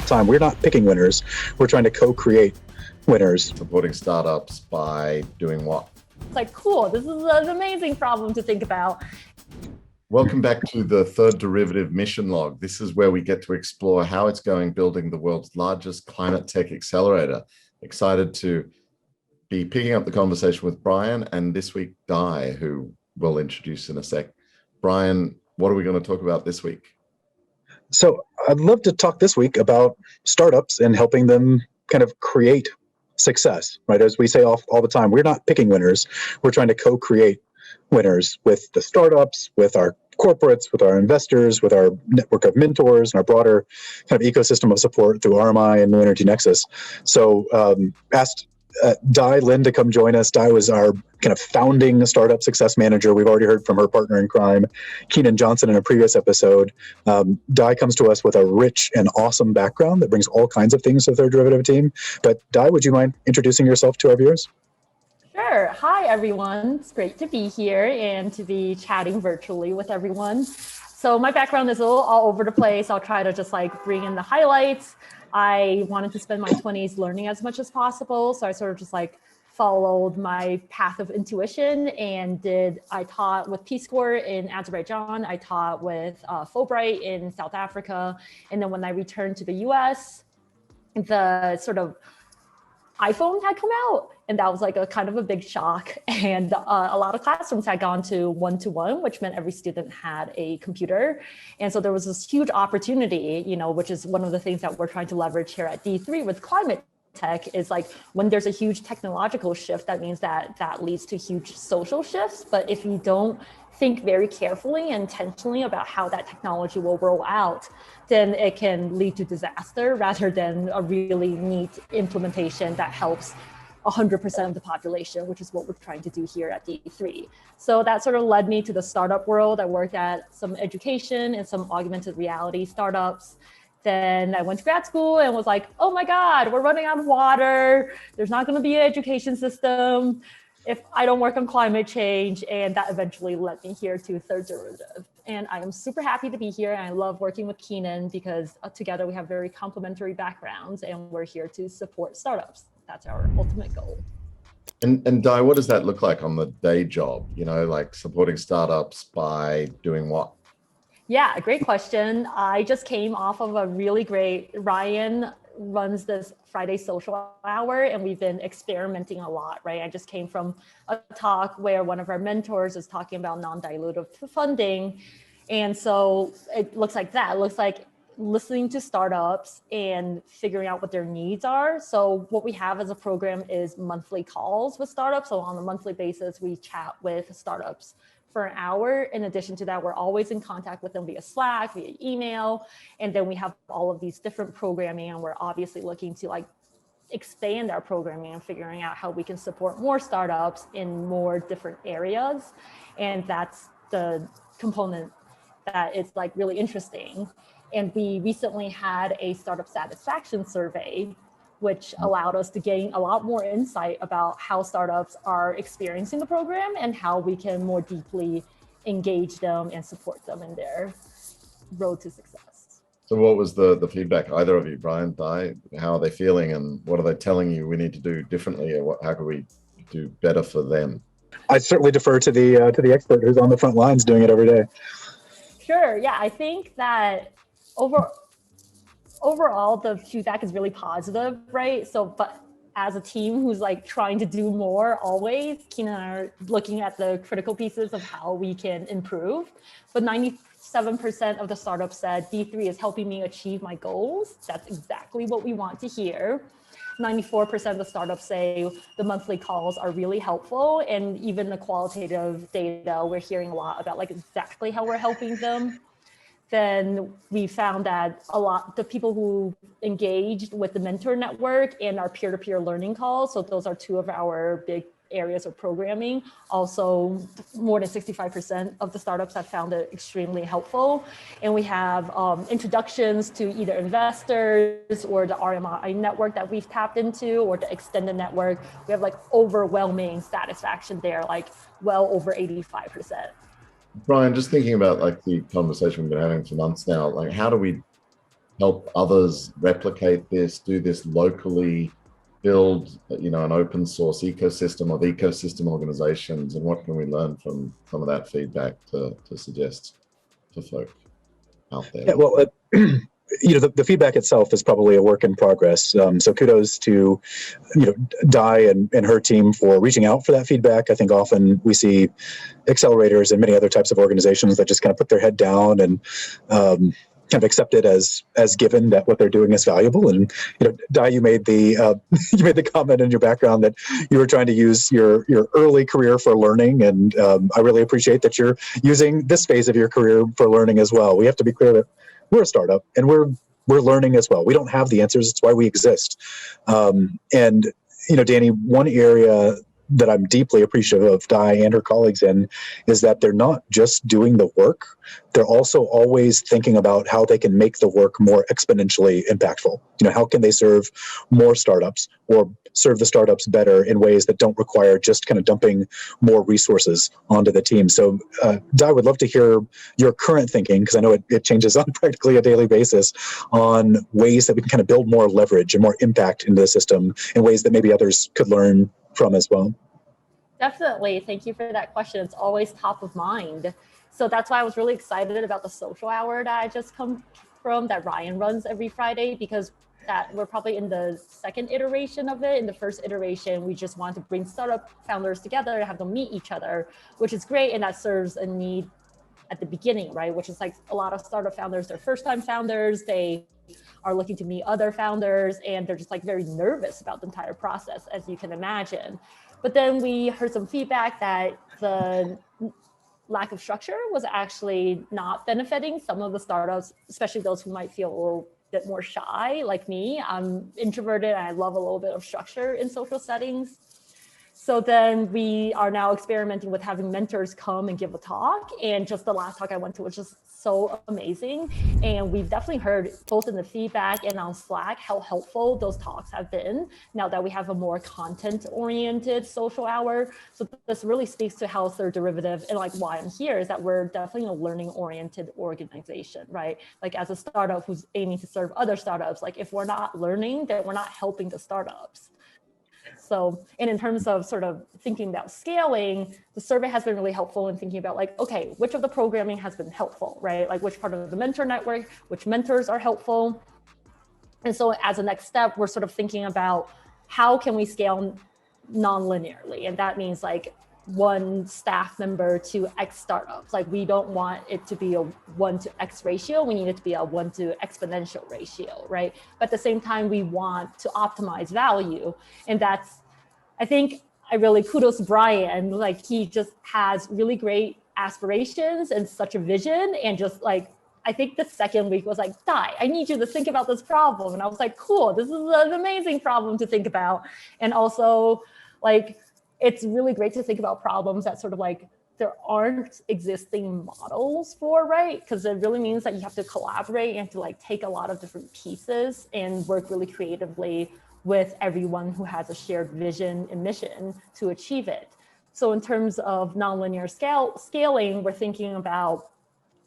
time. We're not picking winners. We're trying to co-create winners. Supporting startups by doing what? It's like, cool, this is an amazing problem to think about. Welcome back to the third derivative Mission Log. This is where we get to explore how it's going building the world's largest climate tech accelerator. Excited to be picking up the conversation with Bryan and this week Dai, who we'll introduce in a sec. Bryan, what are we going to talk about this week? So I'd love to talk this week about startups and helping them kind of create success, right? As we say all the time, we're not picking winners. We're trying to co-create winners with the startups, with our corporates, with our investors, with our network of mentors, and our broader kind of ecosystem of support through RMI and New Energy Nexus. So asked Dai Lin to come join us. Dai was our kind of founding startup success manager. We've already heard from her partner in crime, Keenan Johnson, in a previous episode. Dai comes to us with a rich and awesome background that brings all kinds of things to their derivative team. But Dai, would you mind introducing yourself to our viewers? Sure. Hi, everyone. It's great to be here and to be chatting virtually with everyone. So my background is a little all over the place. I'll try to just like bring in the highlights. I wanted to spend my 20s learning as much as possible. So I sort of just like followed my path of intuition and I taught with Peace Corps in Azerbaijan. I taught with Fulbright in South Africa. And then when I returned to the US, the sort of iPhone had come out, and that was like a kind of a big shock. And a lot of classrooms had gone to one-to-one, which meant every student had a computer. And so there was this huge opportunity, which is one of the things that we're trying to leverage here at D3 with climate tech, is like when there's a huge technological shift, that means that leads to huge social shifts. But if you don't think very carefully and intentionally about how that technology will roll out, then it can lead to disaster rather than a really neat implementation that helps 100% of the population, which is what we're trying to do here at D3. So that sort of led me to the startup world. I worked at some education and some augmented reality startups. Then I went to grad school and was like, oh my God, we're running out of water. There's not going to be an education system if I don't work on climate change. And that eventually led me here to third derivative. And I am super happy to be here. And I love working with Keenan because together we have very complementary backgrounds and we're here to support startups. That's our ultimate goal. And Dai, what does that look like on the day job? Like supporting startups by doing what? Yeah, great question. I just came off of a really great, Ryan runs this Friday social hour and we've been experimenting a lot, right? I just came from a talk where one of our mentors is talking about non-dilutive funding. And so it looks like that. It looks like listening to startups and figuring out what their needs are. So what we have as a program is monthly calls with startups. So on a monthly basis, we chat with startups for an hour. In addition to that, we're always in contact with them via Slack, via email. And then we have all of these different programming, and we're obviously looking to like expand our programming and figuring out how we can support more startups in more different areas. And that's the component that is like really interesting. And we recently had a startup satisfaction survey, which allowed us to gain a lot more insight about how startups are experiencing the program and how we can more deeply engage them and support them in their road to success. So what was the feedback, either of you, Bryan, Dai? How are they feeling and what are they telling you we need to do differently, or how can we do better for them? I certainly defer to the expert who's on the front lines doing it every day. Sure, yeah, I think that overall, the feedback is really positive, right? So, but as a team who's like trying to do more always, Keenan and I are looking at the critical pieces of how we can improve. But 97% of the startups said D3 is helping me achieve my goals. That's exactly what we want to hear. 94% of the startups say the monthly calls are really helpful. And even the qualitative data, we're hearing a lot about like exactly how we're helping them. Then we found that a lot the people who engaged with the mentor network and our peer-to-peer learning calls, so those are two of our big areas of programming. Also, more than 65% of the startups have found it extremely helpful. And we have introductions to either investors or the RMI network that we've tapped into, or the extended network. We have like overwhelming satisfaction there, like well over 85%. Bryan, just thinking about like the conversation we've been having for months now, like how do we help others replicate this, do this locally, build, an open source ecosystem of ecosystem organizations? And what can we learn from some of that feedback to suggest to folk out there? Yeah, well, the feedback itself is probably a work in progress. So kudos to, Dai and her team for reaching out for that feedback. I think often we see accelerators and many other types of organizations that just kind of put their head down and kind of accept it as given that what they're doing is valuable. And Dai, you made the you made the comment in your background that you were trying to use your early career for learning, and I really appreciate that you're using this phase of your career for learning as well. We have to be clear that we're a startup and we're learning as well. We don't have the answers. It's why we exist. And Danny, one area that I'm deeply appreciative of Dai and her colleagues in is that they're not just doing the work, they're also always thinking about how they can make the work more exponentially impactful. How can they serve more startups or serve the startups better in ways that don't require just kind of dumping more resources onto the team. So Dai, would love to hear your current thinking, because I know it changes on practically a daily basis, on ways that we can kind of build more leverage and more impact into the system in ways that maybe others could learn from as well. Definitely. Thank you for that question. It's always top of mind. So that's why I was really excited about the social hour that I just come from, that Ryan runs every Friday, because that we're probably in the second iteration of it. In the first iteration, we just want to bring startup founders together and have them meet each other, which is great. And that serves a need at the beginning, right? Which is like a lot of startup founders, they're first-time founders. They are looking to meet other founders, and they're just like very nervous about the entire process, as you can imagine. But then we heard some feedback that the lack of structure was actually not benefiting some of the startups, especially those who might feel a little bit more shy, like me. I'm introverted and I love a little bit of structure in social settings. So then we are now experimenting with having mentors come and give a talk. And just the last talk I went to was just so amazing. And we've definitely heard both in the feedback and on Slack how helpful those talks have been now that we have a more content-oriented social hour. So this really speaks to how Third Derivative, and like why I'm here, is that we're definitely a learning-oriented organization, right? Like as a startup who's aiming to serve other startups, like if we're not learning, then we're not helping the startups. So, and in terms of sort of thinking about scaling, the survey has been really helpful in thinking about like, okay, which of the programming has been helpful, right? Like which part of the mentor network, which mentors are helpful. And so as a next step, we're sort of thinking about how can we scale non-linearly? And that means like one staff member to X startups. Like we don't want it to be a 1 to X ratio. We need it to be a 1 to exponential ratio, right? But at the same time, we want to optimize value. And that's, I think I really kudos to Bryan. Like he just has really great aspirations and such a vision. And just like, I think the second week was like, Dai, I need you to think about this problem. And I was like, cool, this is an amazing problem to think about. And also like, it's really great to think about problems that sort of like there aren't existing models for, right? Because it really means that you have to collaborate and to like take a lot of different pieces and work really creatively with everyone who has a shared vision and mission to achieve it. So in terms of nonlinear scaling, we're thinking about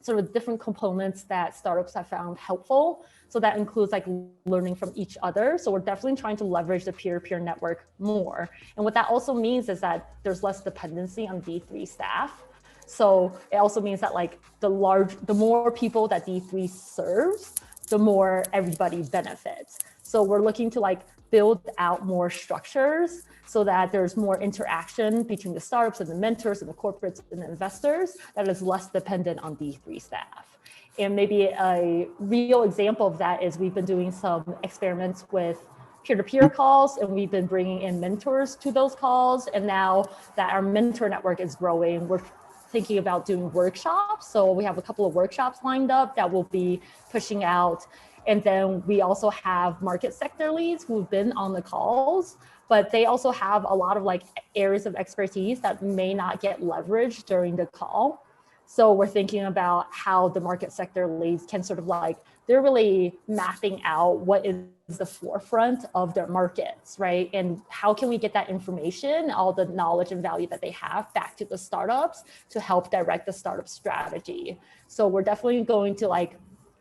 sort of different components that startups have found helpful. So that includes like learning from each other. So we're definitely trying to leverage the peer-to-peer network more. And what that also means is that there's less dependency on D3 staff. So it also means that like the more people that D3 serves, the more everybody benefits. So we're looking to like build out more structures so that there's more interaction between the startups and the mentors and the corporates and the investors that is less dependent on D3 staff. And maybe a real example of that is we've been doing some experiments with peer-to-peer calls, and we've been bringing in mentors to those calls. And now that our mentor network is growing, we're thinking about doing workshops. So we have a couple of workshops lined up that we'll be pushing out. And then we also have market sector leads who've been on the calls, but they also have a lot of like areas of expertise that may not get leveraged during the call. So we're thinking about how the market sector leads can sort of like, they're really mapping out what is the forefront of their markets, right? And how can we get that information, all the knowledge and value that they have back to the startups to help direct the startup strategy. So we're definitely going to like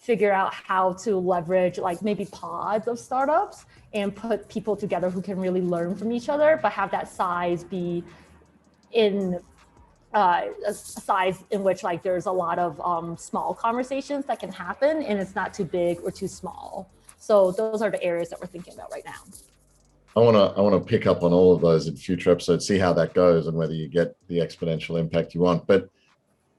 figure out how to leverage like maybe pods of startups and put people together who can really learn from each other, but have that size be in a size in which like there's a lot of small conversations that can happen and it's not too big or too small. So those are the areas that we're thinking about right now. I want to pick up on all of those in future episodes, see how that goes and whether you get the exponential impact you want. But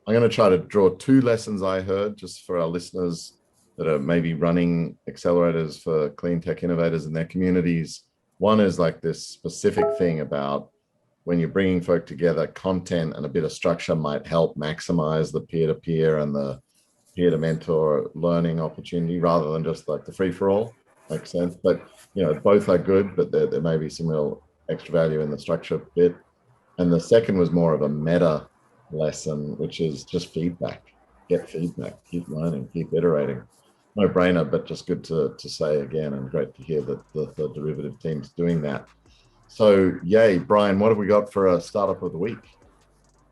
I'm going to try to draw two lessons I heard just for our listeners that are maybe running accelerators for clean tech innovators in their communities. One is like this specific thing about when you're bringing folk together, content and a bit of structure might help maximize the peer-to-peer and the peer-to-mentor learning opportunity rather than just like the free-for-all. Makes sense. But, both are good, but there may be some real extra value in the structure bit. And the second was more of a meta lesson, which is just feedback. Get feedback, keep learning, keep iterating. No brainer, but just good to say again, and great to hear that the derivative team's doing that. So, yay, Bryan, what have we got for a startup of the week?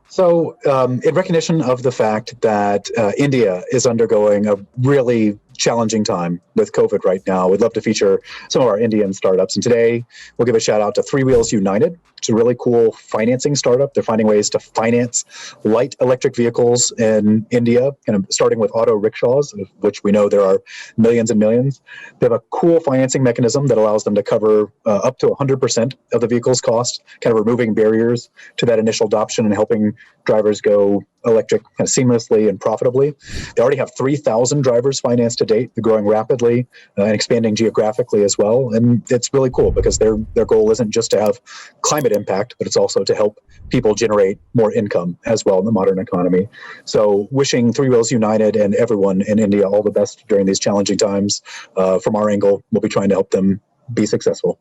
So in recognition of the fact that India is undergoing a really challenging time with COVID right now, we'd love to feature some of our Indian startups. And today we'll give a shout out to Three Wheels United. It's a really cool financing startup. They're finding ways to finance light electric vehicles in India, kind of starting with auto rickshaws, of which we know there are millions and millions. They have a cool financing mechanism that allows them to cover up to 100% of the vehicle's cost, kind of removing barriers to that initial adoption and helping drivers go electric kind of seamlessly and profitably. They already have 3,000 drivers financed to date. They're growing rapidly and expanding geographically as well. And it's really cool because their goal isn't just to have climate impact, but it's also to help people generate more income as well in the modern economy. So wishing Three Wheels United and everyone in India all the best during these challenging times. From our angle, we'll be trying to help them be successful.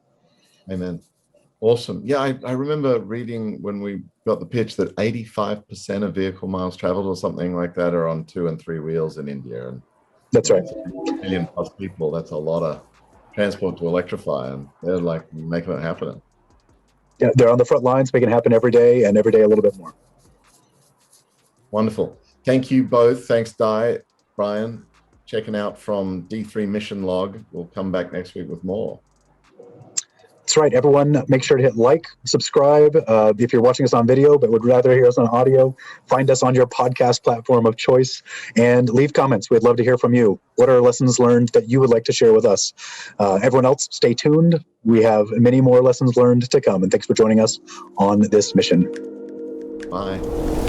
Amen. Awesome. Yeah, I remember reading when we got the pitch that 85% of vehicle miles traveled or something like that are on 2 and 3 wheels in India. And that's right. 1 million plus people, that's a lot of transport to electrify, and they're like making it happen. Yeah, they're on the front lines, making it happen every day, and every day a little bit more. Wonderful. Thank you both. Thanks, Dai, Bryan. Checking out from D3 Mission Log. We'll come back next week with more. That's right, everyone. Make sure to hit like, subscribe. If you're watching us on video but would rather hear us on audio, find us on your podcast platform of choice and leave comments. We'd love to hear from you. What are lessons learned that you would like to share with us? Everyone else, stay tuned. We have many more lessons learned to come. And thanks for joining us on this mission. Bye.